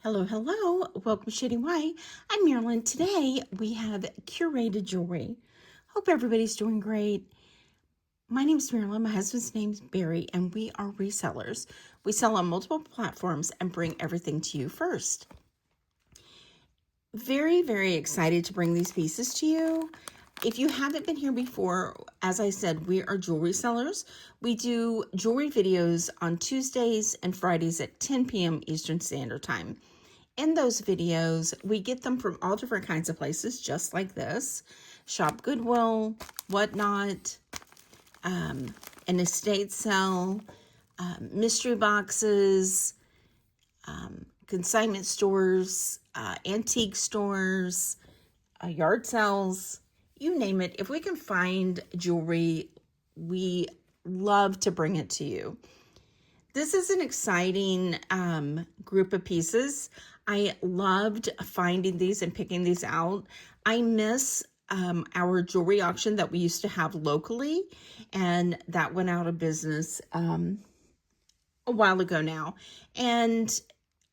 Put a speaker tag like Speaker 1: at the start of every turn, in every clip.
Speaker 1: Hello, hello. Welcome to Shady White. I'm Marilyn. Today we have curated jewelry. Hope everybody's doing great. My name's Marilyn. My husband's name's Barry, and we are resellers. We sell on multiple platforms and bring everything to you first. Very, very excited to bring these pieces to you. If you haven't been here before, as I said, we are jewelry sellers. We do jewelry videos on Tuesdays and Fridays at 10 p.m. Eastern Standard Time. In those videos, we get them from all different kinds of places, just like this. Shop Goodwill, WhatNot, an estate sale, mystery boxes, consignment stores, antique stores, yard sales, you name it. If we can find jewelry, we love to bring it to you. This is an exciting group of pieces. I loved finding these and picking these out. I miss our jewelry auction that we used to have locally, and that went out of business a while ago now. And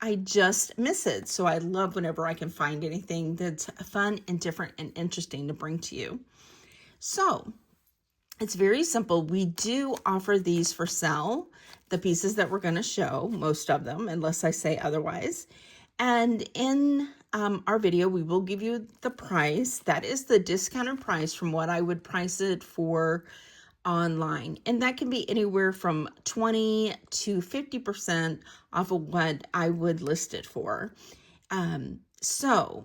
Speaker 1: I just miss it. So I love whenever I can find anything that's fun and different and interesting to bring to you. So it's very simple. We do offer these for sale, the pieces that we're going to show, most of them, unless I say otherwise. And in our video, we will give you the price. That is the discounted price from what I would price it for online. And that can be anywhere from 20 to 50% off of what I would list it for. So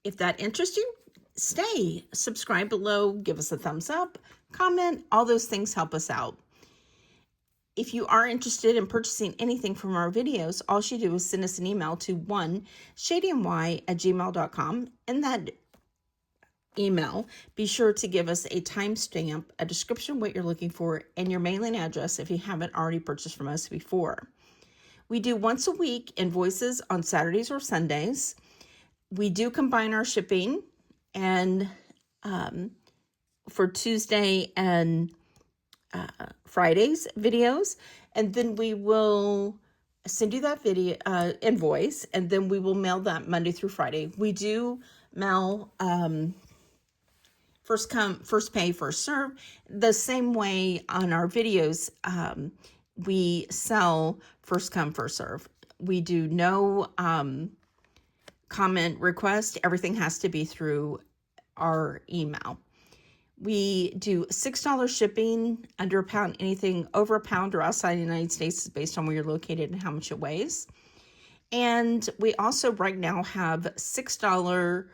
Speaker 1: if that interests you, stay, subscribe below, give us a thumbs up, comment, all those things help us out. If you are interested in purchasing anything from our videos, all you do is send us an email to shadyny@gmail.com. In that email, be sure to give us a timestamp, a description of what you're looking for, and your mailing address if you haven't already purchased from us before. We do once a week invoices on Saturdays or Sundays. We do combine our shipping and for Tuesday and Fridays videos, and then we will send you that video invoice, and then we will mail that Monday through Friday. We do mail first come, first pay, first serve. The same way on our videos, we sell first come, first serve. We do no comment request. Everything has to be through our email. We do $6 shipping, under a pound. Anything over a pound or outside the United States is based on where you're located and how much it weighs. And we also right now have $6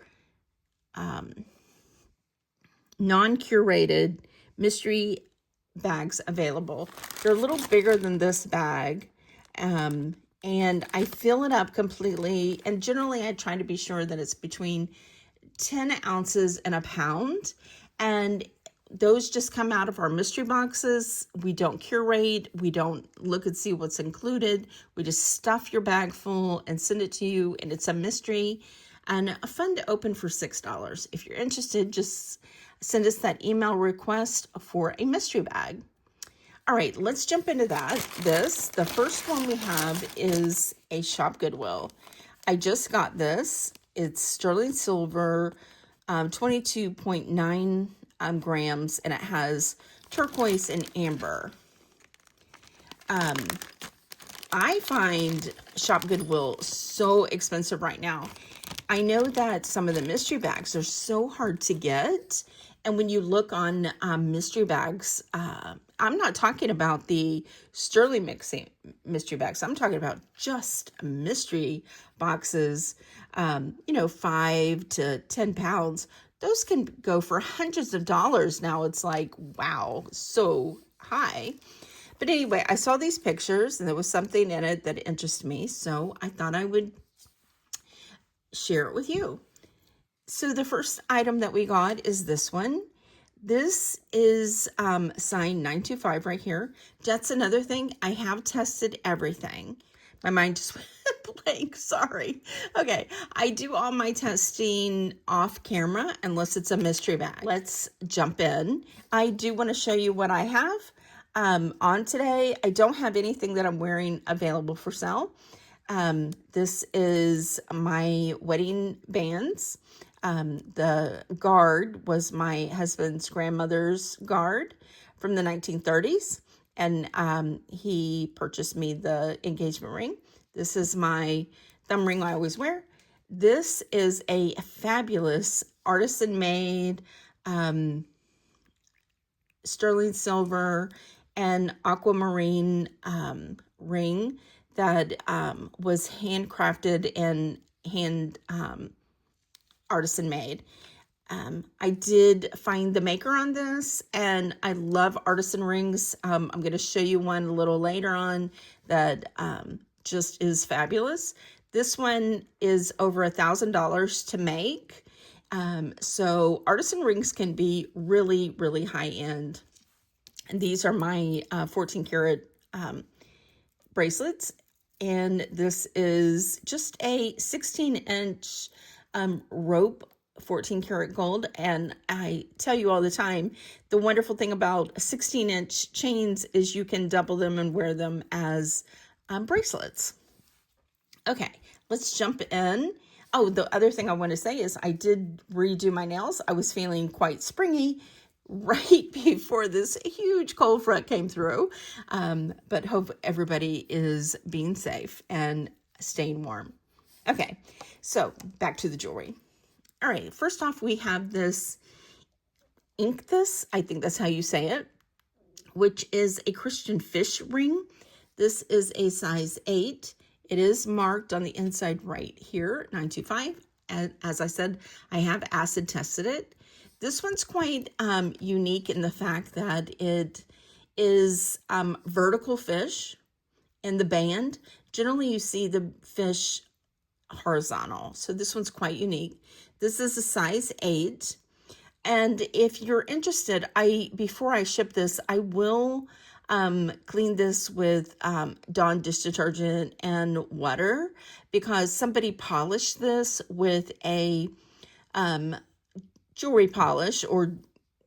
Speaker 1: non-curated mystery bags available. They're a little bigger than this bag. And I fill it up completely. And generally I try to be sure that it's between 10 ounces and a pound. And those just come out of our mystery boxes. We don't curate. We don't look and see what's included. We just stuff your bag full and send it to you. And it's a mystery and fun to open for $6. If you're interested, just send us that email request for a mystery bag. All right, let's jump into that. The first one we have is a Shop Goodwill. I just got this. It's sterling silver, 22.9 grams, and it has turquoise and amber. I find Shop Goodwill so expensive right now. I know that some of the mystery bags are so hard to get. And when you look on mystery bags, I'm not talking about the sterling mixing mystery bags. I'm talking about just mystery boxes, 5 to 10 pounds. Those can go for hundreds of dollars. Now it's like, wow, so high. But anyway, I saw these pictures and there was something in it that interested me. So I thought I would share it with you. So the first item that we got is this one. This is signed 925 right here. That's another thing. I have tested everything. My mind just went blank. Sorry. Okay. I do all my testing off camera unless it's a mystery bag. Let's jump in. I do want to show you what I have on today. I don't have anything that I'm wearing available for sale. This is my wedding bands. The guard was my husband's grandmother's guard from the 1930s, and he purchased me the engagement ring. This is my thumb ring I always wear. This is a fabulous artisan-made sterling silver and aquamarine ring that was handcrafted and hand artisan made. I did find the maker on this, and I love artisan rings. I'm going to show you one a little later on that just is fabulous. This one is over $1,000 to make. So artisan rings can be really, really high end. And these are my 14 karat bracelets. And this is just a 16-inch rope 14 karat gold. And I tell you all the time, the wonderful thing about 16-inch chains is you can double them and wear them as bracelets. Okay, let's jump in. Oh, the other thing I want to say is I did redo my nails. I was feeling quite springy right before this huge cold front came through. But hope everybody is being safe and staying warm. Okay, so back to the jewelry. All right, first off, we have this Inkthus, I think that's how you say it, which is a Christian fish ring. This is a size 8. It is marked on the inside right here, 925. And as I said, I have acid tested it. This one's quite unique in the fact that it is vertical fish in the band. Generally, you see the fish horizontal. So this one's quite unique. This is a size 8. And if you're interested, before I ship this, I will clean this with Dawn dish detergent and water, because somebody polished this with a jewelry polish or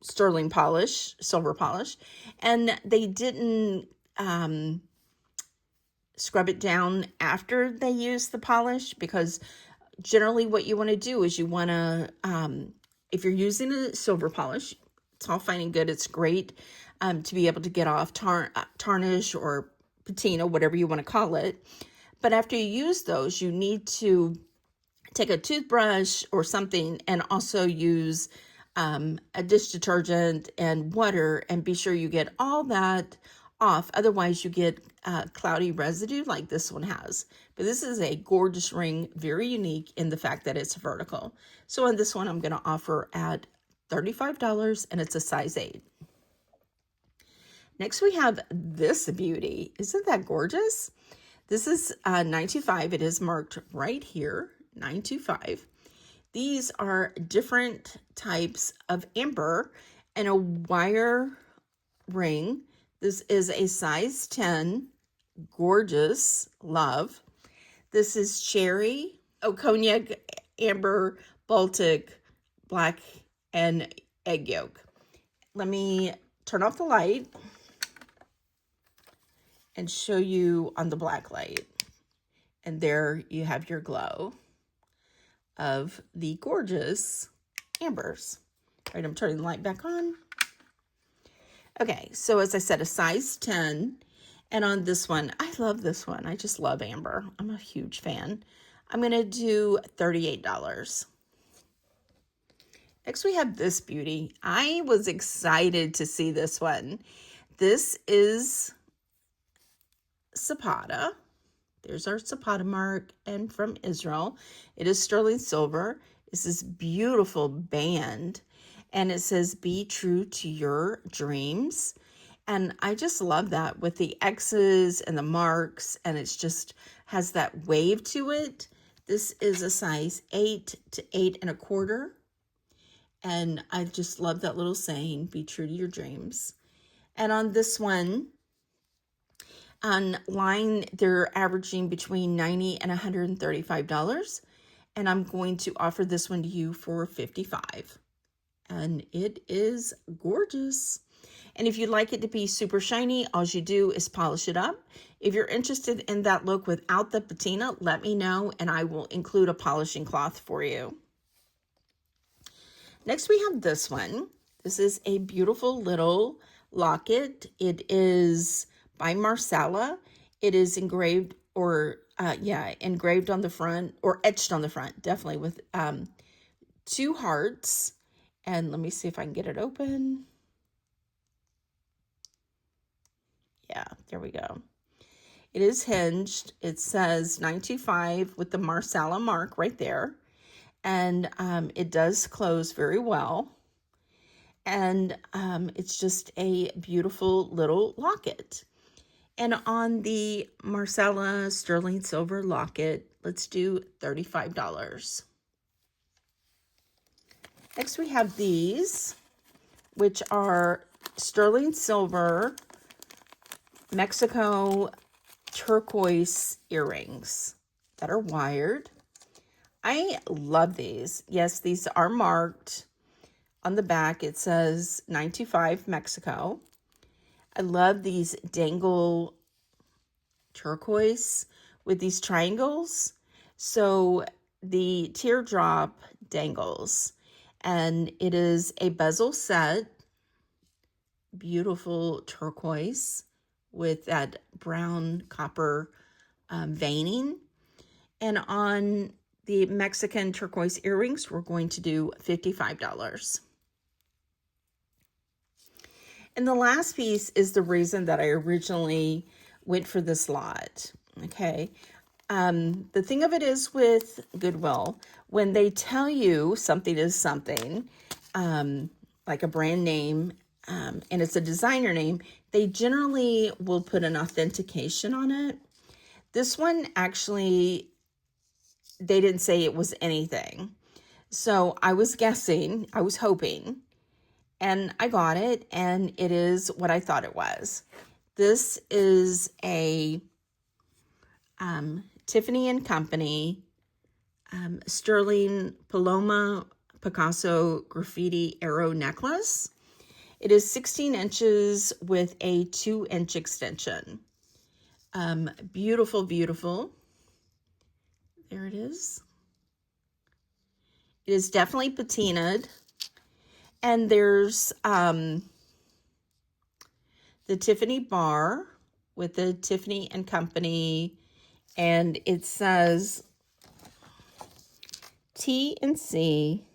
Speaker 1: sterling polish, silver polish, and they didn't scrub it down after they used the polish, because generally what you want to do is you want to, if you're using a silver polish, it's all fine and good. It's great to be able to get off tarnish or patina, whatever you want to call it. But after you use those, you need to take a toothbrush or something and also use a dish detergent and water, and be sure you get all that off. Otherwise, you get cloudy residue like this one has. But this is a gorgeous ring, very unique in the fact that it's vertical. So on this one, I'm going to offer at $35, and it's a size 8. Next, we have this beauty. Isn't that gorgeous? This is $925. It is marked right here, $925. These are different types of amber and a wire ring. This is a size 10, gorgeous, love. This is cherry, cognac, amber, Baltic, black, and egg yolk. Let me turn off the light and show you on the black light. And there you have your glow of the gorgeous ambers. All right, I'm turning the light back on. Okay, so as I said, a size 10. And on this one, I love this one. I just love amber. I'm a huge fan. I'm going to do $38. Next, we have this beauty. I was excited to see this one. This is Sipada. There's our Sipada mark, and from Israel. It is sterling silver. It's this beautiful band, and it says, "Be true to your dreams." And I just love that with the X's and the marks, and it's just has that wave to it. This is a size 8 to 8 1/4. And I just love that little saying, "Be true to your dreams." And on this one, online, they're averaging between $90 and $135. And I'm going to offer this one to you for $55. And it is gorgeous. And if you'd like it to be super shiny, all you do is polish it up. If you're interested in that look without the patina, let me know and I will include a polishing cloth for you. Next we have this one. This is a beautiful little locket. It is by Marsala. It is engraved engraved on the front, or etched on the front, definitely, with 2 hearts. And let me see if I can get it open. Yeah, there we go. It is hinged. It says 925 with the Marsala mark right there. And it does close very well. And it's just a beautiful little locket. And on the Marsala sterling silver locket, let's do $35. Next we have these, which are sterling silver Mexico turquoise earrings that are wired. I love these. Yes, these are marked. On the back, it says 925 Mexico. I love these dangle turquoise with these triangles. So the teardrop dangles, and it is a bezel set, beautiful turquoise with that brown copper veining. And on the Mexican turquoise earrings, we're going to do $55. And the last piece is the reason that I originally went for this lot, okay? The thing of it is with Goodwill, when they tell you something is something, like a brand name, and it's a designer name, they generally will put an authentication on it. This one, actually, they didn't say it was anything. So I was guessing, I was hoping, and I got it, and it is what I thought it was. This is a Tiffany and Company sterling Paloma Picasso graffiti arrow necklace. It is 16 inches with a 2-inch extension. Beautiful, beautiful. There it is. It is definitely patinaed. And there's the Tiffany bar with the Tiffany and Company, and it says T and C,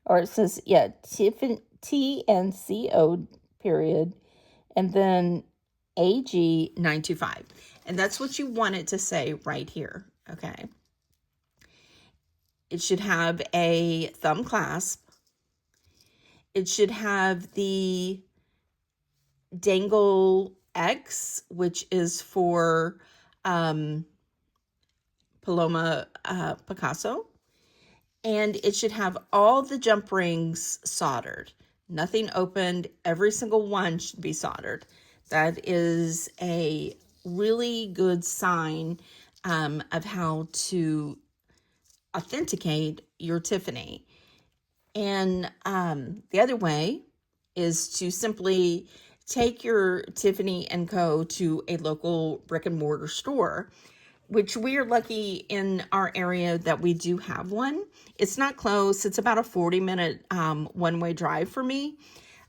Speaker 1: or it says, yeah, Tiffany, T and C O period, and then AG 925. And that's what you want it to say right here, okay? It should have a thumb clasp. It should have the dangle X, which is for Paloma Picasso. And it should have all the jump rings soldered. Nothing opened. Every single one should be soldered. That is a really good sign of how to authenticate your Tiffany. And the other way is to simply take your Tiffany & Co. to a local brick and mortar store, which we are lucky in our area that we do have one. It's not close. It's about a 40-minute one-way drive for me.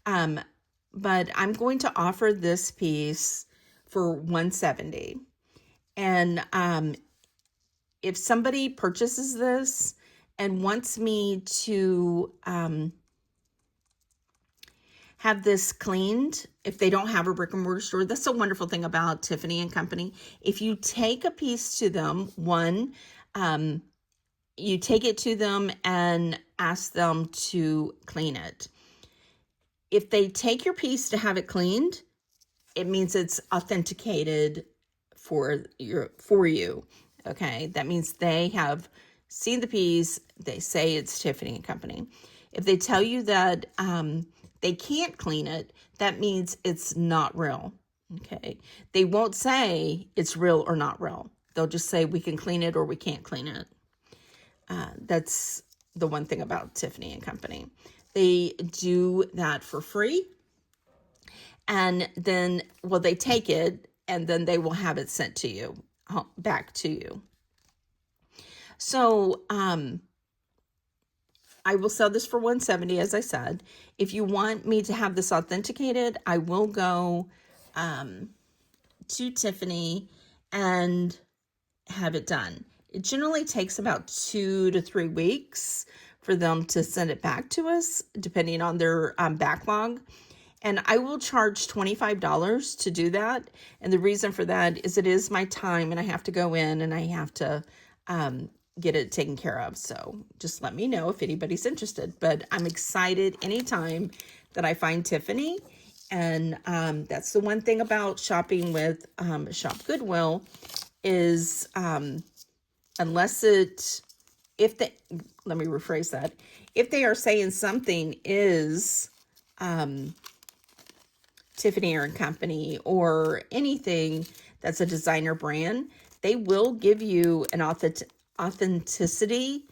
Speaker 1: But I'm going to offer this piece for $170. And if somebody purchases this and wants me to have this cleaned, if they don't have a brick and mortar store, that's a wonderful thing about Tiffany and Company. If you take a piece to them, you take it to them and ask them to clean it. If they take your piece to have it cleaned, it means it's authenticated for you. Okay, that means they have seen the piece. They say it's Tiffany and Company. If they tell you that they can't clean it, that means it's not real. Okay, they won't say it's real or not real. They'll just say we can clean it or we can't clean it. That's the one thing about Tiffany and Company. They do that for free. And then, well, they take it and then they will have it sent to you, back to you. So, I will sell this for $170, as I said. If you want me to have this authenticated, I will go to Tiffany and have it done. It generally takes about 2 to 3 weeks for them to send it back to us, depending on their backlog. And I will charge $25 to do that. And the reason for that is it is my time, and I have to go in and I have to get it taken care of. So just let me know if anybody's interested. But I'm excited anytime that I find Tiffany. And that's the one thing about shopping with Shop Goodwill is unless it, let me rephrase that. If they are saying something is Tiffany and Company or anything that's a designer brand, they will give you an authenticity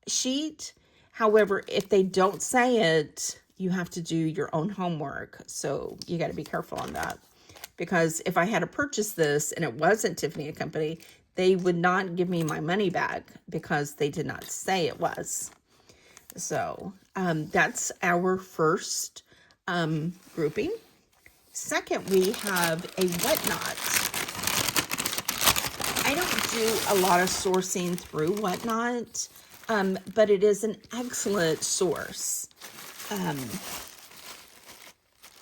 Speaker 1: sheet. However, if they don't say it, you have to do your own homework. So you got to be careful on that. Because if I had to purchase this and it wasn't Tiffany and Company, they would not give me my money back because they did not say it was. So that's our first grouping. Second, we have a WhatNot. I don't do a lot of sourcing through WhatNot, but it is an excellent source.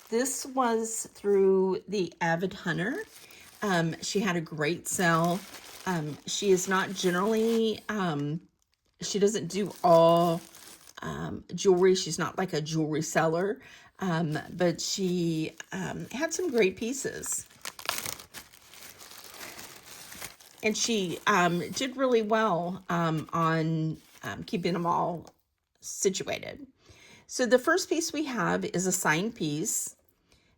Speaker 1: This was through the Avid Hunter. She had a great sale. She is not generally, she doesn't do all jewelry. She's not like a jewelry seller, but she had some great pieces. And she did really well on keeping them all situated. So the first piece we have is a signed piece.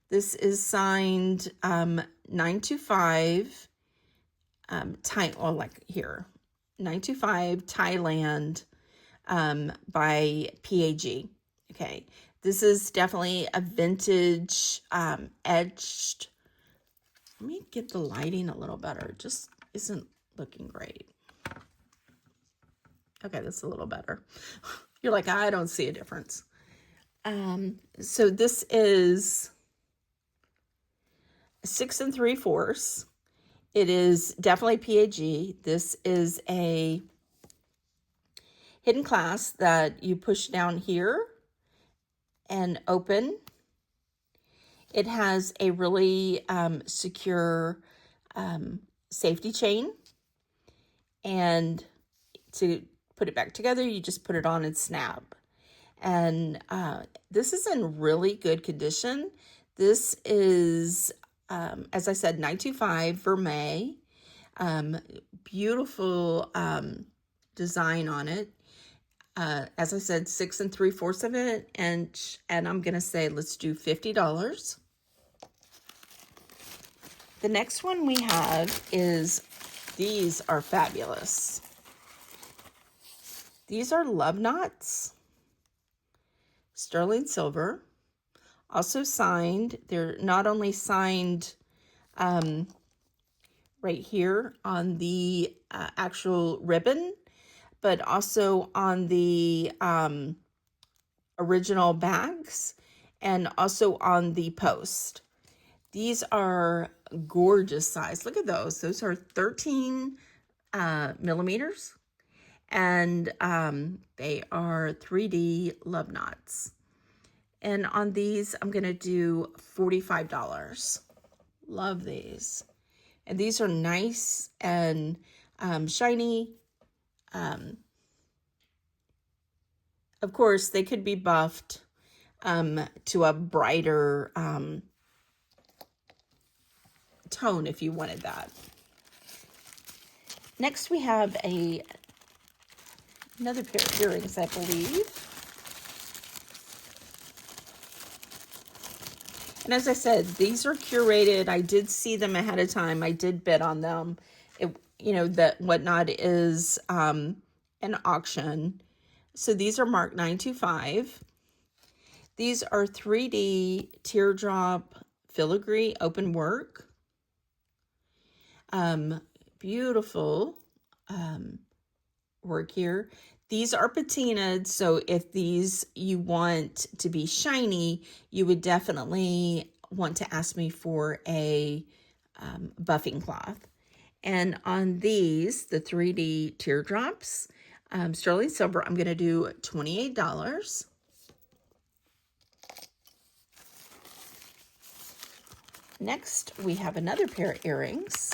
Speaker 1: This is signed 925, like here, 925 Thailand by PAG. Okay, this is definitely a vintage edged. Let me get the lighting a little better. It just isn't looking great. Okay, that's a little better. You're like, I don't see a difference. So this is 6 3/4. It is definitely PAG. This is a hidden clasp that you push down here and open. It has a really secure safety chain. And to put it back together, you just put it on and snap. And this is in really good condition. This is, as I said, 925 Vermeil. Beautiful design on it. As I said, 6 3/4 of it. And I'm going to say, let's do $50. The next one we have is, these are fabulous. These are love knots. Sterling silver, also signed. They're not only signed right here on the actual ribbon, but also on the original bags and also on the post. These are gorgeous size. Look at those. Those are 13 millimeters. And they are 3D love knots. And on these, I'm going to do $45. Love these. And these are nice and shiny. Of course, they could be buffed to a brighter tone if you wanted that. Next, we have another pair of earrings, I believe. And as I said, these are curated. I did see them ahead of time. I did bid on them. That WhatNot is an auction. So these are marked 925. These are 3D teardrop filigree open work. Beautiful work here. These are patinaed, so if these you want to be shiny, you would definitely want to ask me for a buffing cloth. And on these, the 3D teardrops, sterling silver, I'm going to do $28. Next, we have another pair of earrings.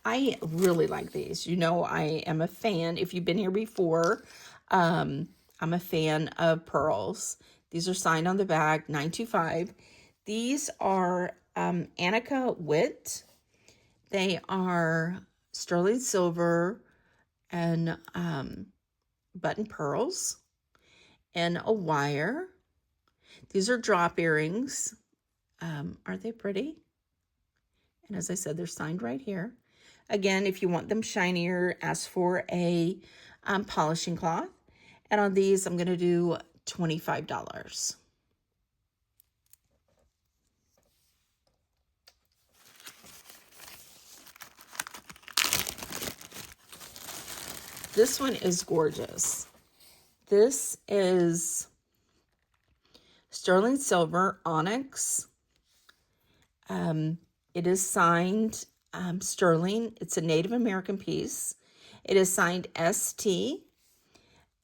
Speaker 1: I really like these. You know, I am a fan. If you've been here before, I'm a fan of pearls. These are signed on the back, 925. These are Annika Witt. They are sterling silver and button pearls and a wire. These are drop earrings. Aren't they pretty? And as I said, they're signed right here. Again, if you want them shinier, ask for a polishing cloth. And on these, I'm going to do $25. This one is gorgeous. This is sterling silver onyx. It is signed sterling. It's a Native American piece. It is signed ST.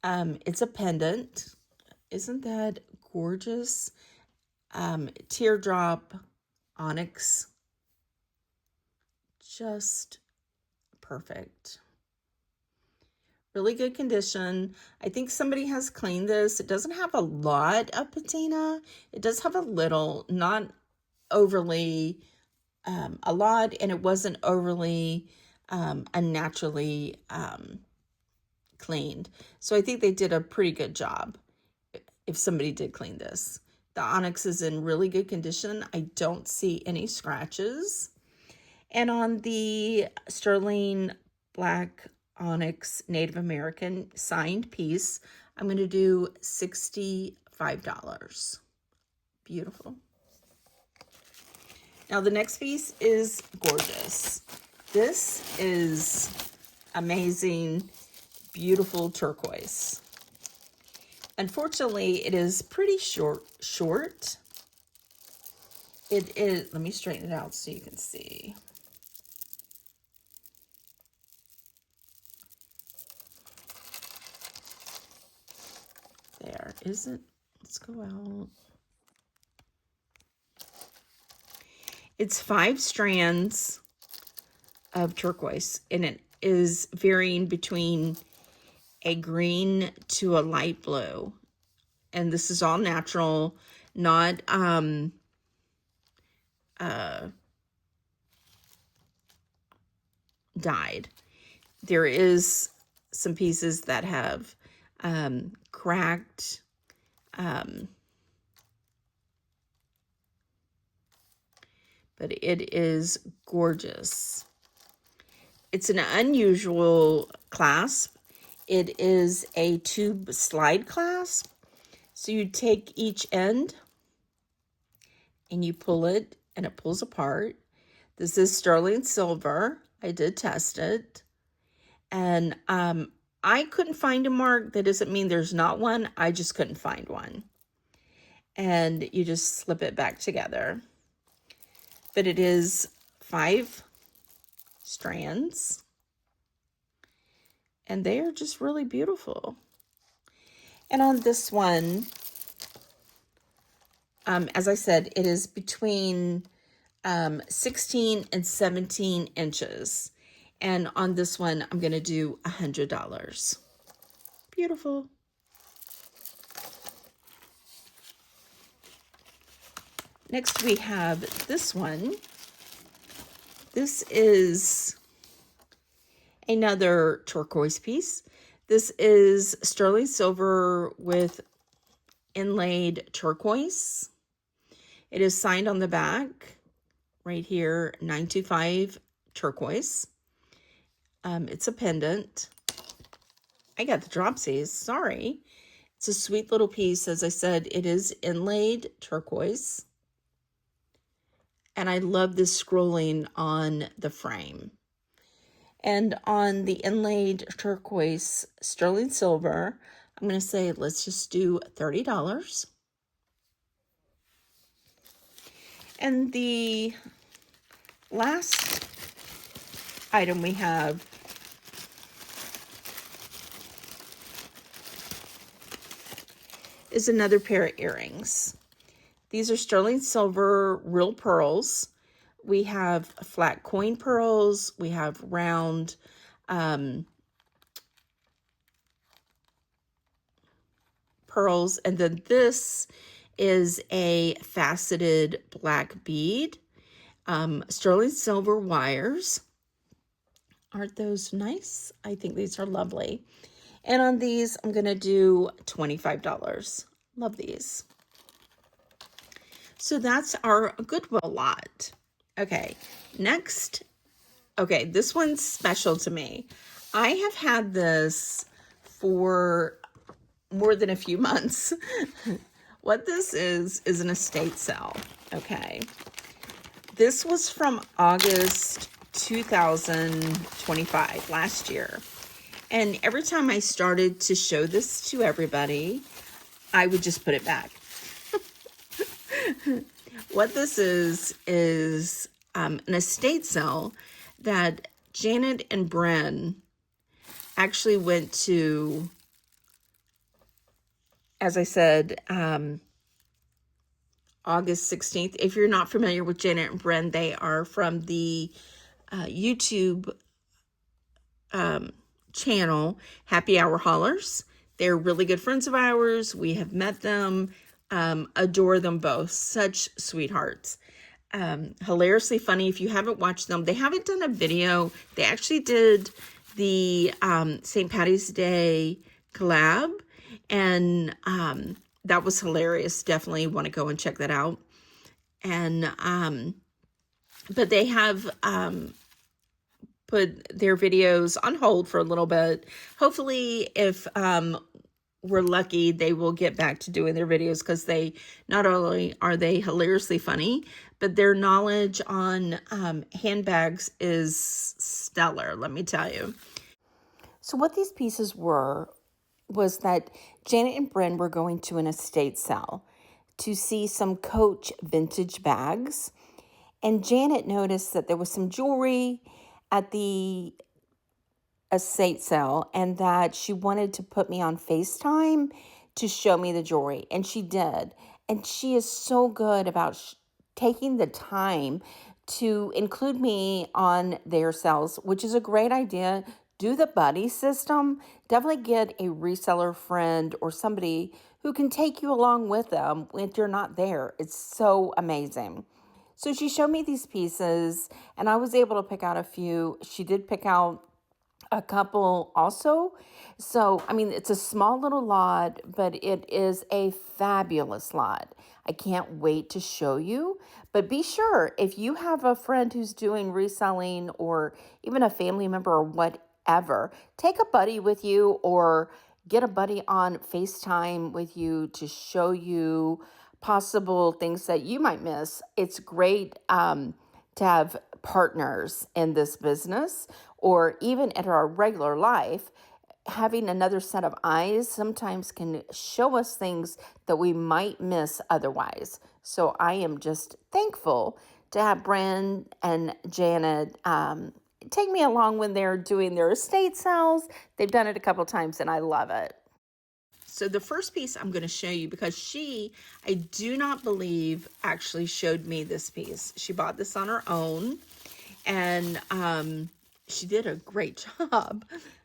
Speaker 1: It's a pendant. Isn't that gorgeous? Teardrop onyx. Just perfect. Really good condition. I think somebody has cleaned this. It doesn't have a lot of patina. It does have a little, not overly a lot, and it wasn't overly unnaturally cleaned. So I think they did a pretty good job if somebody did clean this. The onyx is in really good condition. I don't see any scratches. And on the sterling black onyx Native American signed piece, I'm going to do $65. Beautiful. Now the next piece is gorgeous. This is amazing, beautiful turquoise. Unfortunately, it is pretty short. It is, let me straighten it out so you can see. There, is it? Let's go out. It's 5 strands of turquoise, and it is varying between a green to a light blue. And this is all natural, not dyed. There is some pieces that have cracked, but it is gorgeous. It's an unusual clasp. It is a tube slide clasp. So you take each end and you pull it, and it pulls apart. This is sterling silver. I did test it. And I couldn't find a mark. That doesn't mean there's not one. I just couldn't find one. And you just slip it back together. But it is 5 strands. And they are just really beautiful. And on this one, as I said, it is between 16 and 17 inches. And on this one, I'm going to do $100. Beautiful. Next, we have this one. This is another turquoise piece. This is sterling silver with inlaid turquoise. It is signed on the back right here, 925 turquoise. It's a pendant. I got the dropsies, sorry. It's a sweet little piece. As I said, it is inlaid turquoise. And I love this scrolling on the frame. And on the inlaid turquoise sterling silver, I'm going to say, let's just do $30. And the last item we have is another pair of earrings. These are sterling silver real pearls. We have flat coin pearls. We have round pearls. And then this is a faceted black bead. Sterling silver wires. Aren't those nice? I think these are lovely. And on these, I'm going to do $25. Love these. So that's our Goodwill lot. Okay, next. Okay, this one's special to me. I have had this for more than a few months. What this is an estate sale. Okay. This was from August 2025, last year. And every time I started to show this to everybody, I would just put it back. What this is an estate sale that Janet and Bren actually went to, as I said, August 16th. If you're not familiar with Janet and Bren, they are from the YouTube channel, Happy Hour Haulers. They're really good friends of ours. We have met them, adore them both. Such sweethearts. Hilariously funny. If you haven't watched them, they haven't done a video. They actually did the St. Patty's Day collab, and that was hilarious. Definitely want to go and check that out. And but they have put their videos on hold for a little bit. Hopefully, if we're lucky, they will get back to doing their videos, because they not only are they hilariously funny, but their knowledge on handbags is stellar, let me tell you. So what these pieces was that Janet and Bren were going to an estate sale to see some Coach vintage bags. And Janet noticed that there was some jewelry at the estate sale and that she wanted to put me on FaceTime to show me the jewelry. And she did. And she is so good about taking the time to include me on their sales, which is a great idea. Do the buddy system. Definitely get a reseller friend or somebody who can take you along with them if you're not there. It's so amazing. So she showed me these pieces and I was able to pick out a few. She did pick out a couple also. So, I mean, it's a small little lot, but it is a fabulous lot. I can't wait to show you. But be sure, if you have a friend who's doing reselling or even a family member or whatever, take a buddy with you or get a buddy on FaceTime with you to show you possible things that you might miss. It's great to have partners in this business, or even in our regular life. Having another set of eyes sometimes can show us things that we might miss otherwise. So I am just thankful to have Bren and Janet take me along when they're doing their estate sales. They've done it a couple times and I love it. So the first piece I'm going to show you, because I do not believe, actually showed me this piece. She bought this on her own, and she did a great job.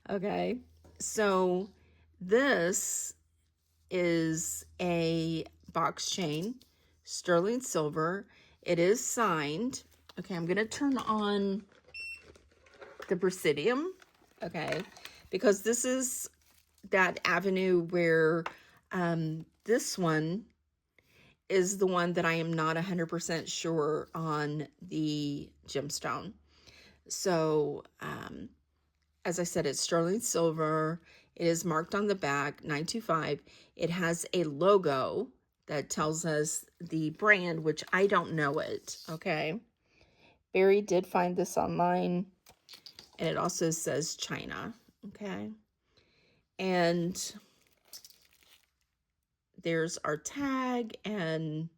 Speaker 1: Okay, so this is a box chain, sterling silver. It is signed. Okay, I'm going to turn on the Presidium, okay, because this is that avenue where this one is the one that I am not 100% sure on the gemstone. So as I said, it's sterling silver. It is marked on the back, 925. It has a logo that tells us the brand, which I don't know it, okay? Barry did find this online, and it also says China, okay? And there's our tag and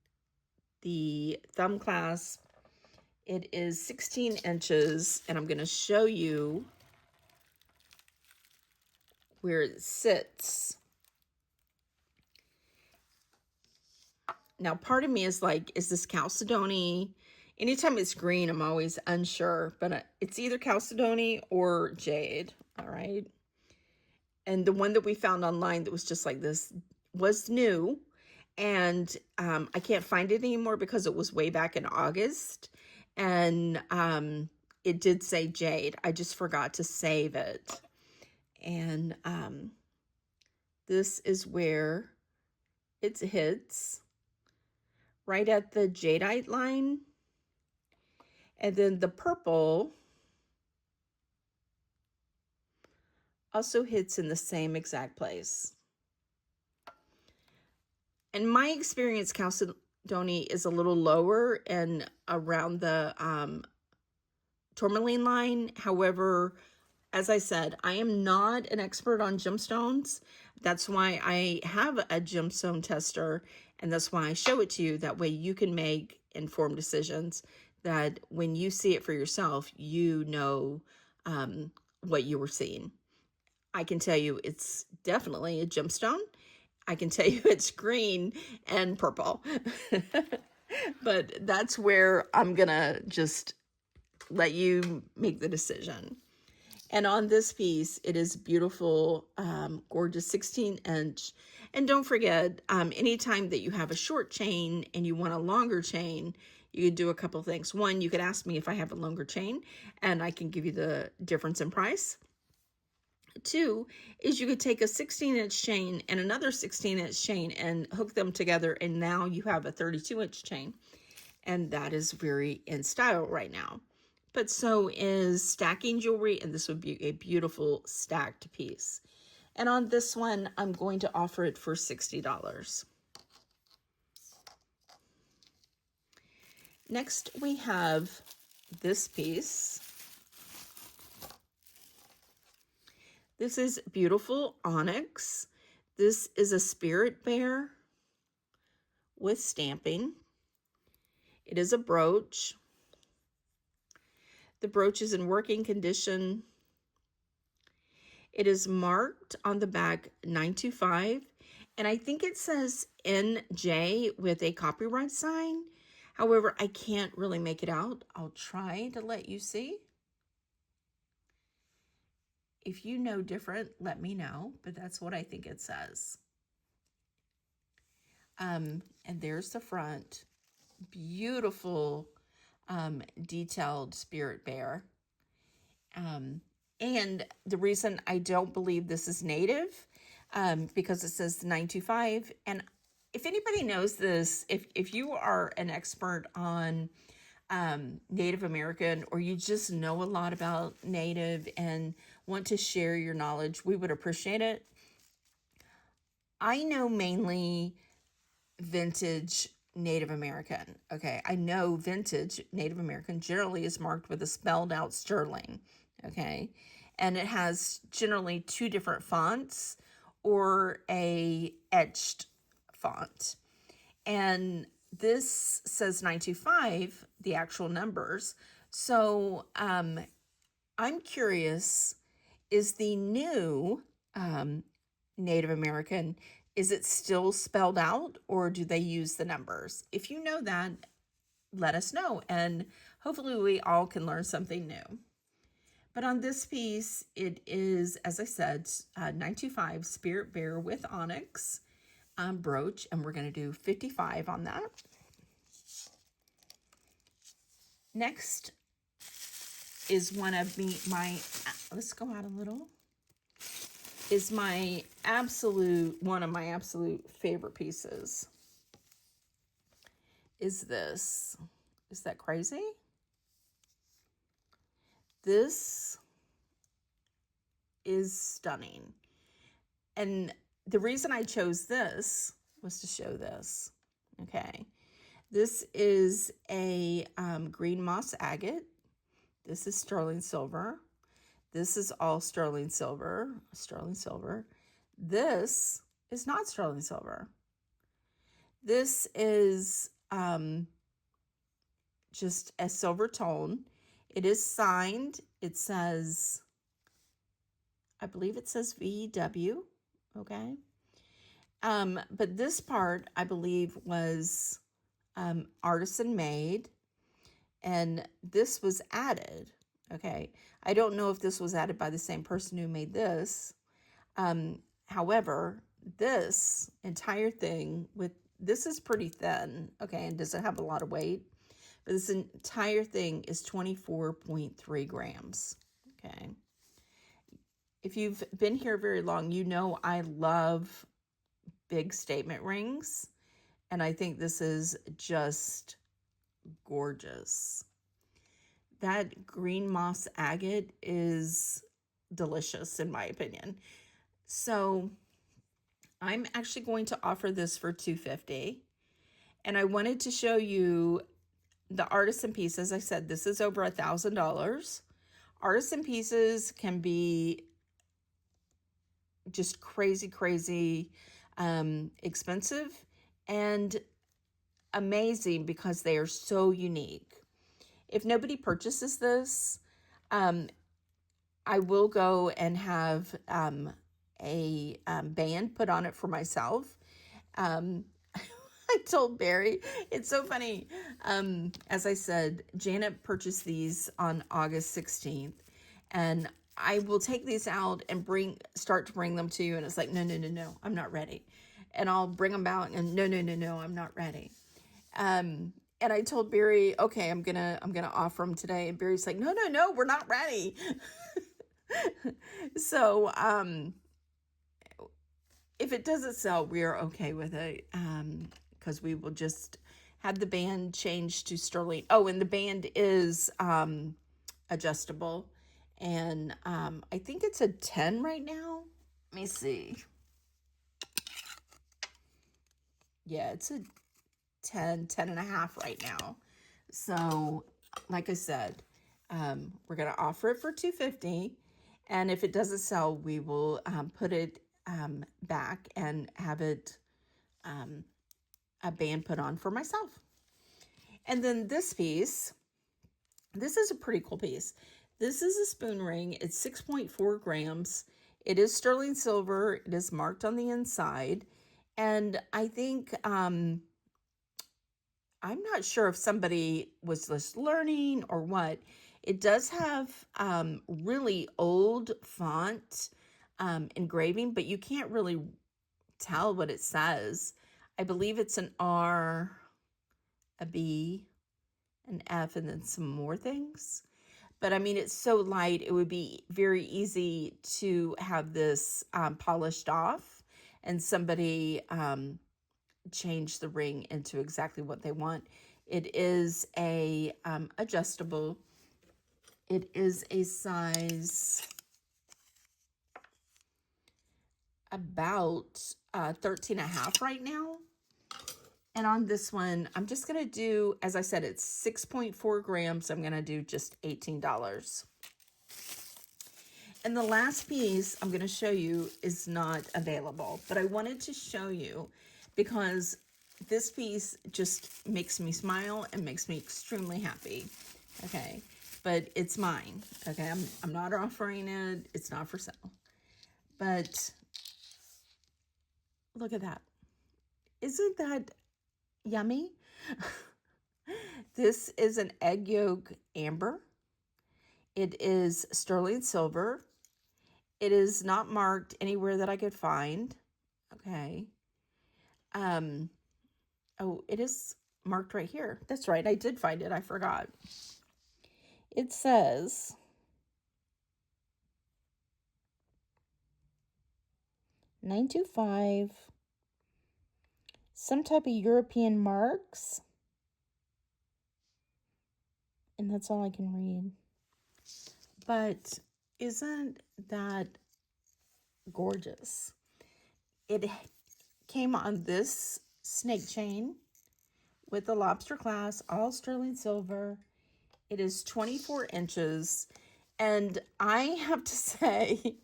Speaker 1: the thumb clasp. It is 16 inches, and I'm going to show you where it sits. Now, part of me is like, is this Chalcedony? Anytime it's green, I'm always unsure, but it's either Chalcedony or jade, all right? And the one that we found online that was just like this was new, and I can't find it anymore because it was way back in August, and it did say jade. I just forgot to save it. And this is where it hits, right at the jadeite line. And then the purple also hits in the same exact place. In my experience, Chalcedony is a little lower and around the tourmaline line. However, as I said, I am not an expert on gemstones. That's why I have a gemstone tester, and that's why I show it to you. That way you can make informed decisions, that when you see it for yourself, you know what you were seeing. I can tell you it's definitely a gemstone. I can tell you it's green and purple. But that's where I'm going to just let you make the decision. And on this piece, it is beautiful, gorgeous 16-inch. And don't forget, anytime that you have a short chain and you want a longer chain, you could do a couple things. One, you could ask me if I have a longer chain, and I can give you the difference in price. Two is you could take a 16-inch chain and another 16-inch chain and hook them together, and now you have a 32-inch chain. And that is very in style right now. But so is stacking jewelry, and this would be a beautiful stacked piece. And on this one, I'm going to offer it for $60. Next, we have this piece. This is beautiful onyx. This is a spirit bear with stamping. It is a brooch. The brooch is in working condition. It is marked on the back 925, and I think it says NJ with a copyright sign. However, I can't really make it out. I'll try to let you see. If you know different, let me know, but that's what I think it says. And there's the front. Beautiful, detailed spirit bear. And the reason I don't believe this is native, because it says 925. And if anybody knows this, if you are an expert on Native American, or you just know a lot about Native and want to share your knowledge, we would appreciate it. I know mainly vintage Native American. Okay, I know vintage Native American generally is marked with a spelled out sterling. Okay, and it has generally two different fonts or a etched font. And this says 925, the actual numbers. So I'm curious, is the new Native American, is it still spelled out, or do they use the numbers? If you know that, let us know, and hopefully we all can learn something new. But on this piece, it is, as I said, 925 Spirit Bear with onyx brooch, and we're going to do 55 on that. Next is one of my, let's go out a little, is one of my absolute favorite pieces. Is this. Is that crazy? This is stunning. And the reason I chose this was to show this. Okay. This is a green moss agate. This is sterling silver. This is all sterling silver. Sterling silver. This is not sterling silver. This is just a silver tone. It is signed. It says, I believe it says VW. Okay. But this part, I believe, was artisan made, and this was added. Okay. I don't know if this was added by the same person who made this. However, this entire thing this is pretty thin. Okay. And doesn't have a lot of weight, but this entire thing is 24.3 grams. Okay. If you've been here very long, you know I love big statement rings, and I think this is just gorgeous. That green moss agate is delicious in my opinion. So I'm actually going to offer this for $250, and I wanted to show you the artisan piece. As I said, this is over $1,000. Artisan pieces can be just crazy expensive and amazing because they are so unique. If nobody purchases this, I will go and have a band put on it for myself. I told Barry, it's so funny. As I said, Janet purchased these on August 16th, and I will take these out and start to bring them to you. And it's like, no, I'm not ready. And I'll bring them out and no, I'm not ready. And I told Barry, okay, I'm gonna offer them today. And Barry's like, no, we're not ready. So, if it doesn't sell, we are okay with it. Because we will just have the band changed to sterling. Oh, and the band is adjustable. And I think it's a 10 right now. Let me see. Yeah, it's a 10 and a half right now. So, like I said, we're going to offer it for $250. And if it doesn't sell, we will put it back and have it a band put on for myself. And then this piece, this is a pretty cool piece. This is a spoon ring. It's 6.4 grams. It is sterling silver. It is marked on the inside. And I think, I'm not sure if somebody was just learning or what. It does have really old font engraving, but you can't really tell what it says. I believe it's an R, a B, an F, and then some more things. But I mean, it's so light, it would be very easy to have this polished off and somebody change the ring into exactly what they want. It is a adjustable. It is a size about 13 and a half right now. And on this one, I'm just going to do, as I said, it's 6.4 grams. I'm going to do just $18. And the last piece I'm going to show you is not available, but I wanted to show you because this piece just makes me smile and makes me extremely happy. Okay. But it's mine. Okay. I'm not offering it. It's not for sale. But look at that. Isn't that yummy? This is an egg yolk amber. It is sterling silver. It is not marked anywhere that I could find. Okay. Oh, it is marked right here. That's right. I did find it. I forgot. It says 925, some type of European marks. And that's all I can read. But isn't that gorgeous? It came on this snake chain with the lobster clasp, all sterling silver. It is 24 inches. And I have to say,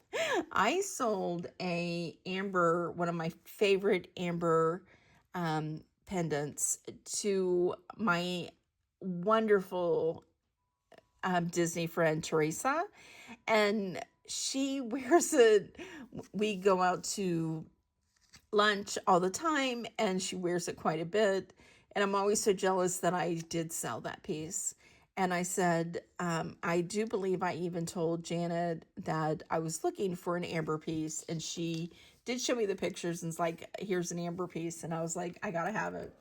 Speaker 1: I sold one of my favorite amber pendants to my wonderful Disney friend, Teresa. And she wears it. We go out to lunch all the time, and she wears it quite a bit. And I'm always so jealous that I did sell that piece. And I said, I do believe I even told Janet that I was looking for an amber piece, and she did show me the pictures and it's like, here's an amber piece. And I was like, I gotta have it.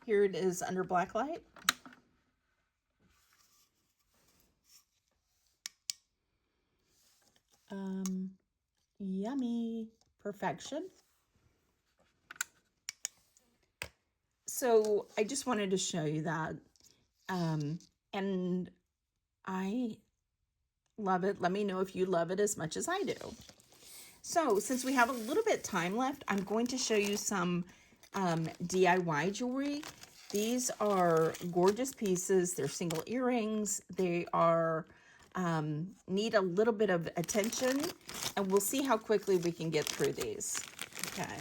Speaker 1: Here it is under black light. Yummy. Perfection. So I just wanted to show you that. And I love it. Let me know if you love it as much as I do. So since we have a little bit time left, I'm going to show you some DIY jewelry. These are gorgeous pieces. They're single earrings. They are need a little bit of attention, and we'll see how quickly we can get through these. Okay.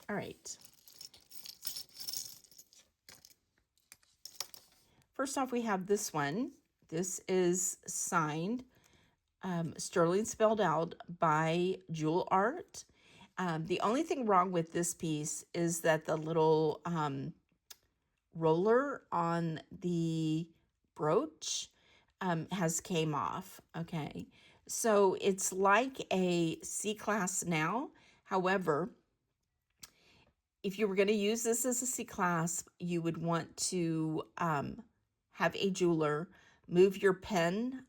Speaker 1: All right. First off, we have this one. This is signed, sterling spelled out by Jewel Art. The only thing wrong with this piece is that the little roller on the brooch has came off. Okay, so it's like a C-class now. However, if you were going to use this as a C-clasp, you would want to have a jeweler move your pen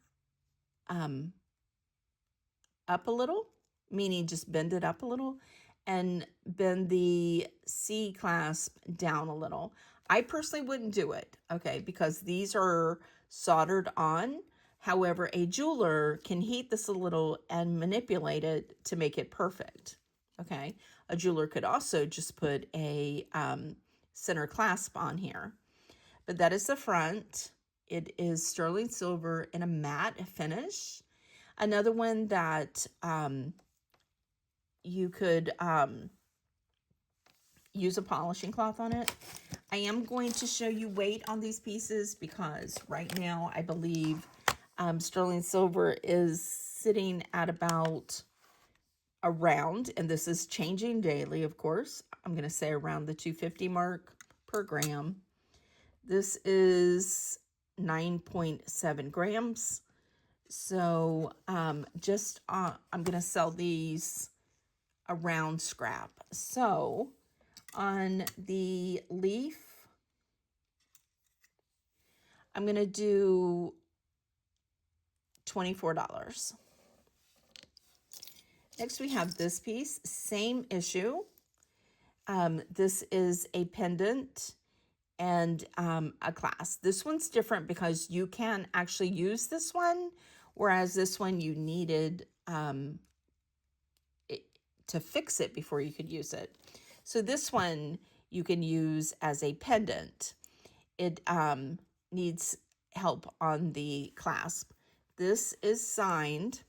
Speaker 1: up a little, meaning just bend it up a little, and bend the C-clasp down a little. I personally wouldn't do it, okay, because these are soldered on. However, a jeweler can heat this a little and manipulate it to make it perfect, okay? A jeweler could also just put a center clasp on here. But that is the front. It is sterling silver in a matte finish. Another one that you could use a polishing cloth on it. I am going to show you weight on these pieces because right now I believe sterling silver is sitting at about around, and this is changing daily, of course, I'm going to say around the 250 mark per gram. This is 9.7 grams. So I'm going to sell these around scrap. So on the leaf, I'm going to do $24. Next, we have this piece, same issue. This is a pendant and a clasp. This one's different because you can actually use this one, whereas this one you needed to fix it before you could use it. So this one you can use as a pendant. It needs help on the clasp. This is signed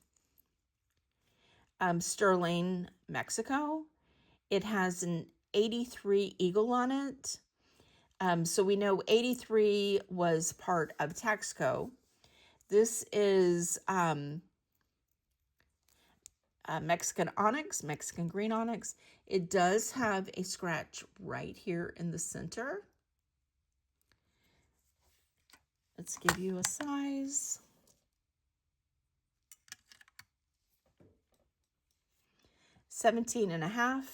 Speaker 1: Sterling, Mexico. It has an 83 eagle on it. So we know 83 was part of Taxco. This is Mexican onyx, Mexican green onyx. It does have a scratch right here in the center. Let's give you a size. 17.5.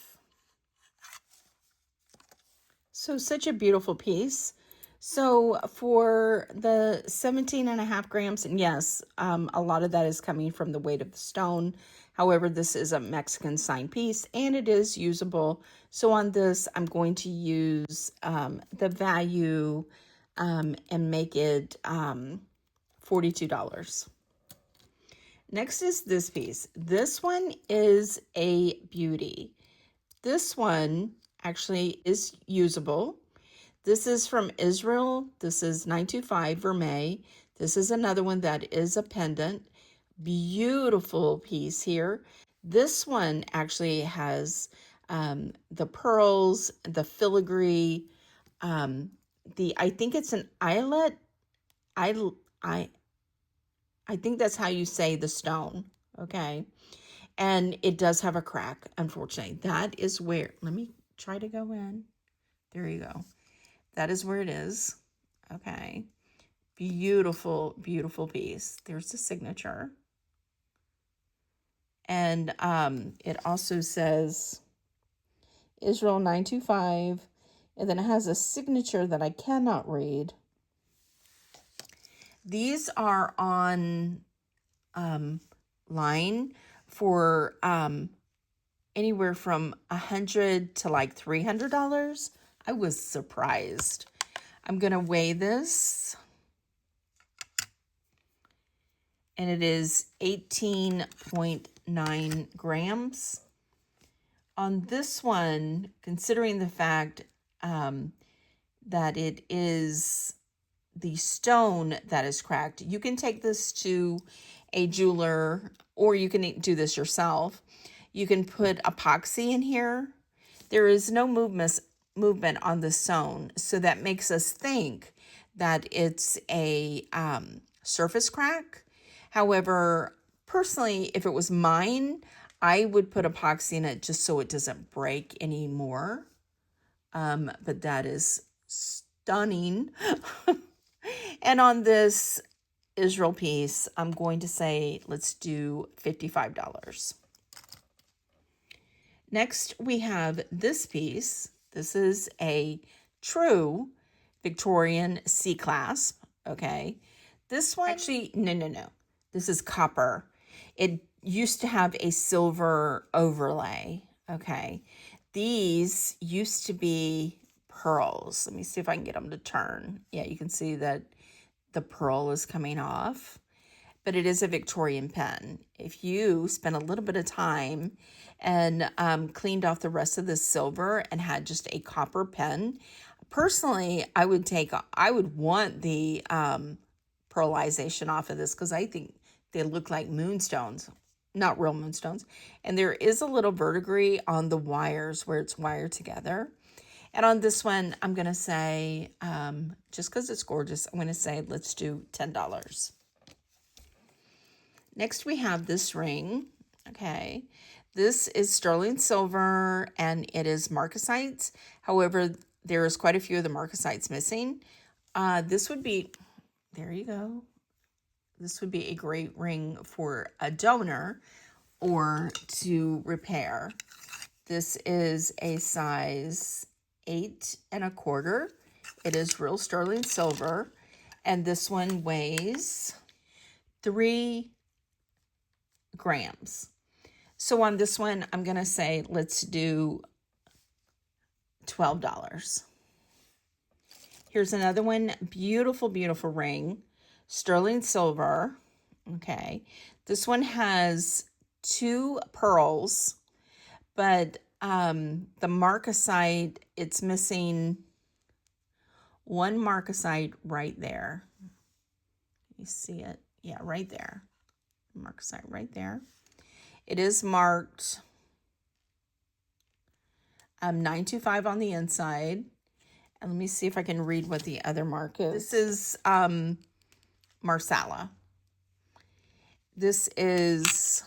Speaker 1: So such a beautiful piece. So for the 17.5 grams, and yes, a lot of that is coming from the weight of the stone. However, this is a Mexican sign piece and it is usable. So on this, I'm going to use the value and make it $42. Next is this piece. This one is a beauty. This one actually is usable. This is from Israel. This is 925 Vermeil. This is another one that is a pendant. Beautiful piece here. This one actually has the pearls, the filigree, I think it's an eyelet. I think that's how you say the stone, okay? And it does have a crack, unfortunately. That is where, let me try to go in. There you go. That is where it is, okay? Beautiful, beautiful piece. There's the signature. And it also says Israel 925, and then it has a signature that I cannot read. These are on line for anywhere from $100 to like $300. I was surprised. I'm gonna weigh this, and it is 18.9 grams. On this one, considering the fact that it is the stone that is cracked, you can take this to a jeweler, or you can do this yourself. You can put epoxy in here. There is no movement on the stone, so that makes us think that it's a surface crack. However, personally, if it was mine, I would put epoxy in it just so it doesn't break anymore. But that is stunning. And on this Israel piece, I'm going to say, let's do $55. Next, we have this piece. This is a true Victorian C-clasp, okay? This one, actually, no. This is copper. It used to have a silver overlay, okay? These used to be pearls. Let me see if I can get them to turn. Yeah, you can see that the pearl is coming off, but it is a Victorian pen. If you spend a little bit of time and cleaned off the rest of the silver and had just a copper pen, personally, I would want the pearlization off of this, because I think they look like moonstones, not real moonstones. And there is a little verdigris on the wires where it's wired together. And on this one, I'm going to say, just because it's gorgeous, I'm going to say, let's do $10. Next, we have this ring, okay? This is sterling silver, and it is marcasites. However, there is quite a few of the marcasites missing. This would be, there you go. This would be a great ring for a donor or to repair. This is a size 8 1/4. It is real sterling silver, and this one weighs 3 grams. So on this one, I'm going to say, let's do $12. Here's another one. Beautiful, beautiful ring. Sterling silver. Okay. This one has 2 pearls, but the marcasite, it's missing one marcasite right there. You see it? Yeah, right there. Marcasite right there. It is marked 925 on the inside. And let me see if I can read what the other mark is. This is Marsala. This is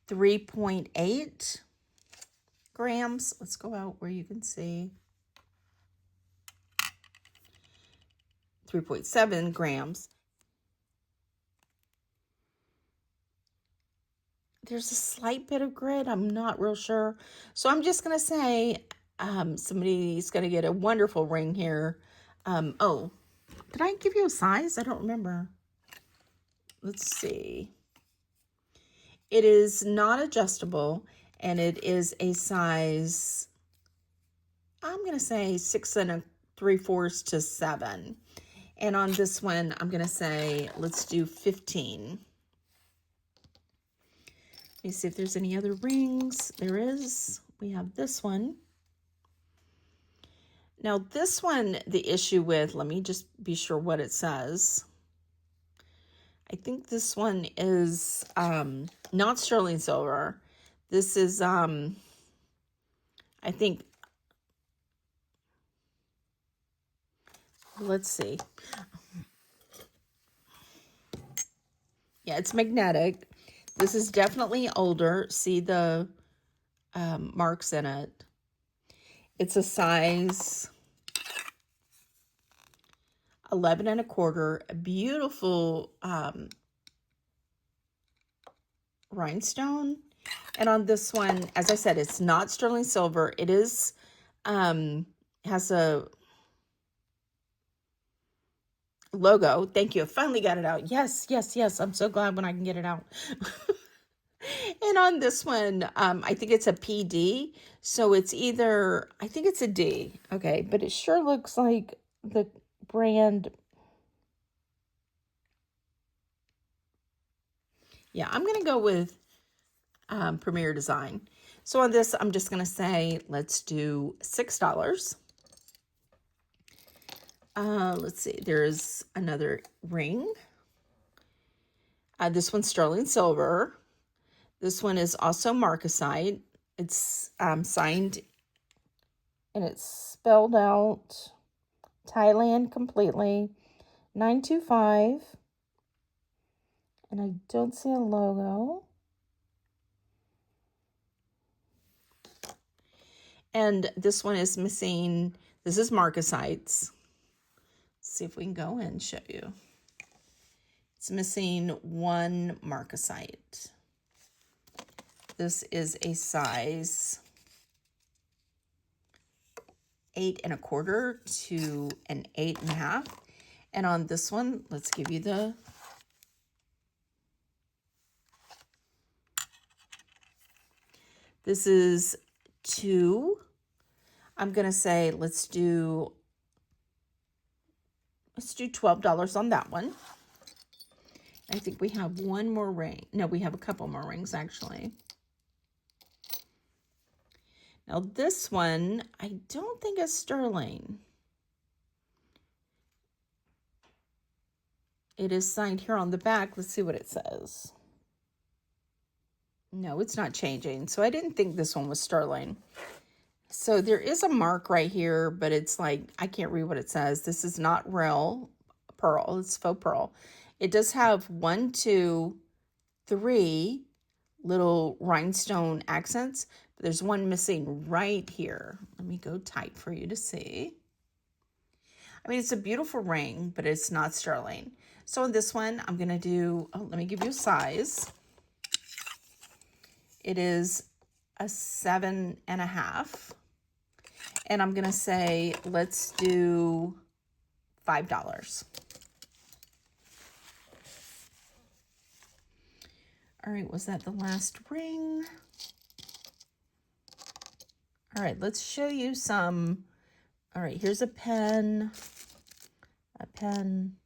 Speaker 1: 3.8 grams. Let's go out where you can see. 3.7 grams. There's a slight bit of grit. I'm not real sure. So I'm just going to say somebody's going to get a wonderful ring here. Oh, did I give you a size? I don't remember. Let's see. It is not adjustable, and it is a size, I'm going to say 6 3/4 to 7. And on this one, I'm going to say, let's do 15. Let me see if there's any other rings. There is. We have this one. Now this one, the issue with, let me just be sure what it says. I think this one is not sterling silver. This is, I think, let's see. Yeah, it's magnetic. This is definitely older. See the marks in it. It's a size 11 1/4. A beautiful rhinestone. And on this one, as I said, it's not sterling silver. It is, has a logo. Thank you. I finally got it out. Yes, yes, yes. I'm so glad when I can get it out. And on this one, I think it's a PD. So it's either, I think it's a D. Okay, but it sure looks like the brand. Yeah, I'm going to go with Premier Design. So on this, I'm just going to say, let's do $6. Let's see, there's another ring. This one's sterling silver. This one is also marcasite. It's signed and it's spelled out Thailand completely. 925. And I don't see a logo. And this one is missing, this is marcasites. Let's see if we can go in and show you. It's missing one marcasite. This is a size 8 1/4 to an 8 1/2. And on this one, let's give you the this is 2. I'm gonna say let's do $12 on that one. I think we have one more ring. No, we have a couple more rings actually. Now this one, I don't think is sterling. It is signed here on the back. Let's see what it says. No, it's not changing. So I didn't think this one was sterling. So there is a mark right here, but it's like, I can't read what it says. This is not real pearl. It's faux pearl. It does have 1, 2, 3 little rhinestone accents. But there's one missing right here. Let me go type for you to see. I mean, it's a beautiful ring, but it's not sterling. So in this one, I'm going to do, let me give you a size. It is a 7 1/2. And I'm going to say, let's do $5. All right, was that the last ring? All right, let's show you some. All right, here's a pen. A pen.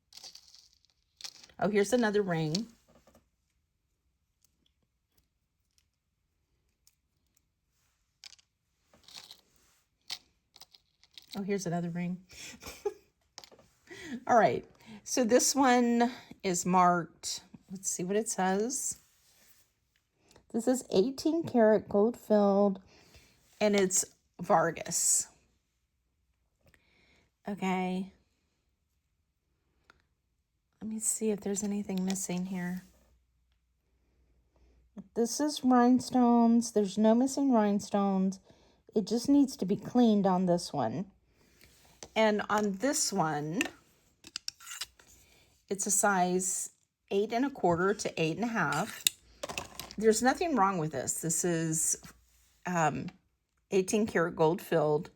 Speaker 1: Oh, here's another ring. Oh, here's another ring. All right, so this one is marked. Let's see what it says. This is 18 karat gold filled, and it's Vargas. Okay. Let me see if there's anything missing here. This is rhinestones. There's no missing rhinestones. It just needs to be cleaned on this one. And on this one, it's a size 8 1/4 to 8 1/2. There's nothing wrong with this. This is 18 karat gold filled.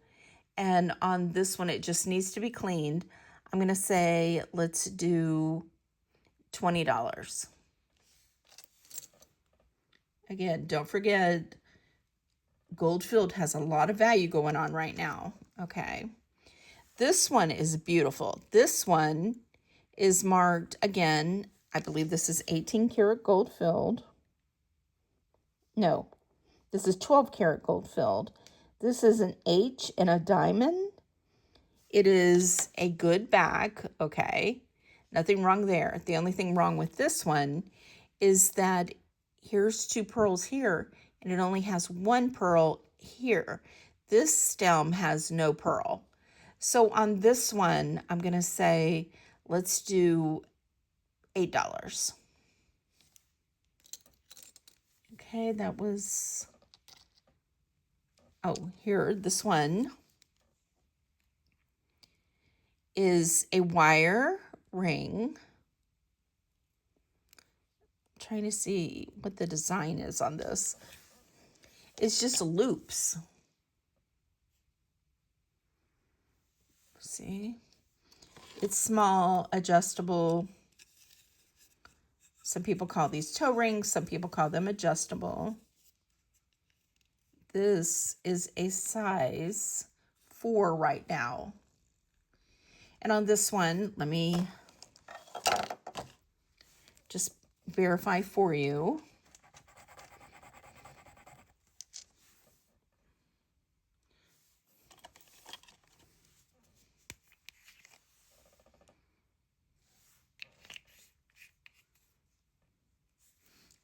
Speaker 1: And on this one, it just needs to be cleaned. I'm going to say, let's do $20. Again, don't forget, gold filled has a lot of value going on right now. Okay. This one is beautiful. This one is marked, again, I believe this is 18 karat gold filled. No, this is 12 karat gold filled. This is an H and a diamond. It is a good bag, okay? Nothing wrong there. The only thing wrong with this one is that here's 2 pearls here, and it only has 1 pearl here. This stem has no pearl. So on this one, I'm going to say, let's do $8. Okay, that was, oh, here, this one is a wire ring. I'm trying to see what the design is on this. It's just loops. See? It's small, adjustable. Some people call these toe rings. Some people call them adjustable. This is a size 4 right now. And on this one, let me just verify for you.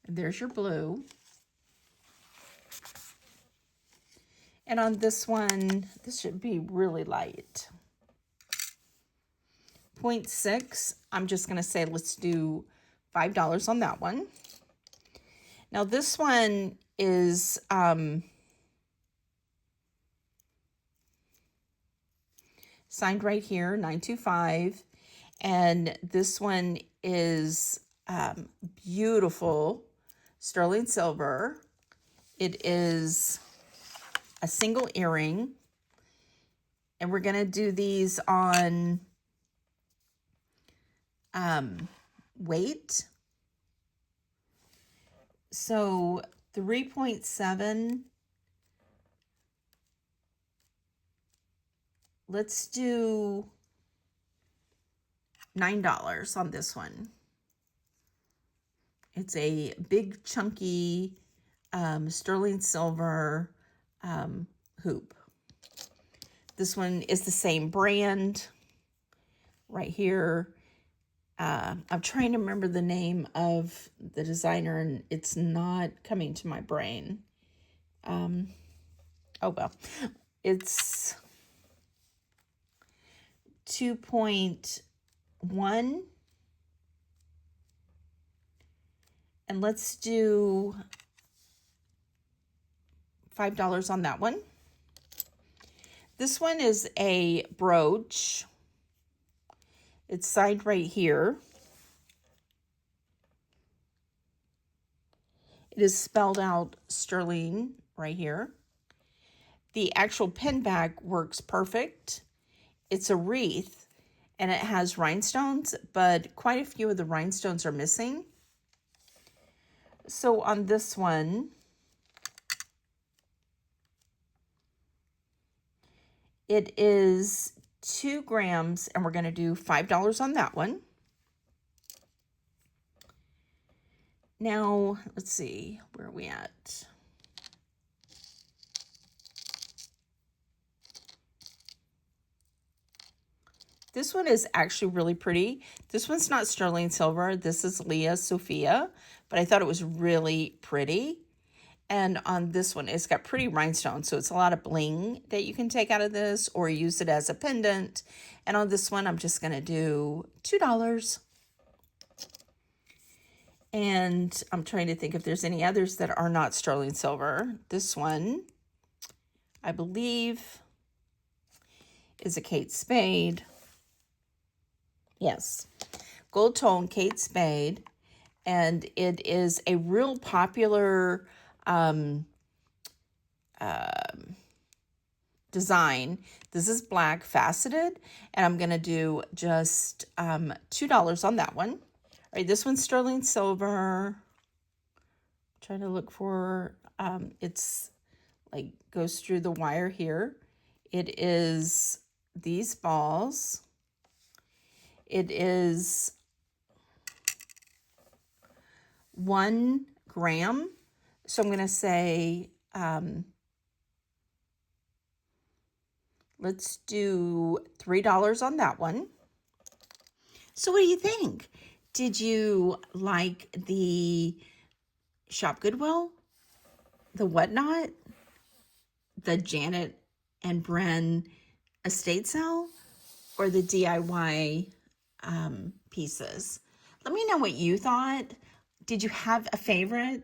Speaker 1: And there's your blue. And on this one, this should be really light. 0.6, I'm just going to say let's do $5 on that one. Now this one is signed right here, 925. And this one is beautiful sterling silver. It is a single earring. And we're going to do these on weight. So 3.7. Let's do $9 on this one. It's a big chunky sterling silver hoop. This one is the same brand right here. I'm trying to remember the name of the designer and it's not coming to my brain. Oh well, it's 2.1. And let's do $5 on that one. This one is a brooch. It's signed right here. It is spelled out sterling right here. The actual pin bag works perfect. It's a wreath and it has rhinestones, but quite a few of the rhinestones are missing. So on this one, it is 2 grams and we're going to do $5 on that one. Now, let's see, where are we at? This one is actually really pretty. This one's not sterling silver. This is Leah Sophia, but I thought it was really pretty. And on this one, it's got pretty rhinestones, so it's a lot of bling that you can take out of this or use it as a pendant. And on this one, I'm just going to do $2. And I'm trying to think if there's any others that are not sterling silver. This one, I believe, is a Kate Spade. Yes, gold tone Kate Spade. And it is a real popular design. This is black faceted, and I'm going to do just $2 on that one. All right, this one's sterling silver. I'm trying to look for, it's like goes through the wire here. It is these balls. It is 1 gram. So I'm going to say, let's do $3 on that one. So what do you think? Did you like the Shop Goodwill, the WhatNot, the Janet and Bren estate sale, or the DIY pieces? Let me know what you thought. Did you have a favorite?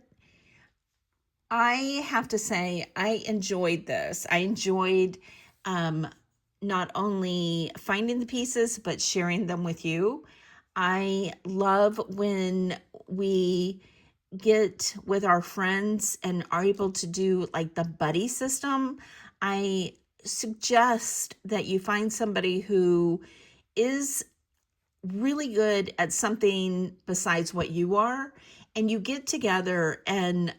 Speaker 1: I have to say, I enjoyed this. I enjoyed not only finding the pieces, but sharing them with you. I love when we get with our friends and are able to do like the buddy system. I suggest that you find somebody who is really good at something besides what you are, and you get together and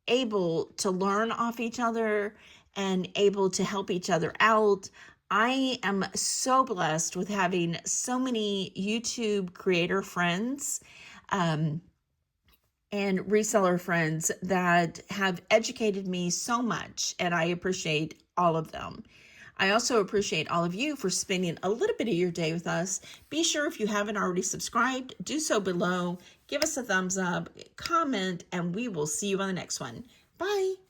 Speaker 1: able to learn off each other and able to help each other out. I am so blessed with having so many YouTube creator friends and reseller friends that have educated me so much, and I appreciate all of them. I also appreciate all of you for spending a little bit of your day with us. Be sure, if you haven't already subscribed, do so below. Give us a thumbs up, comment, and we will see you on the next one. Bye.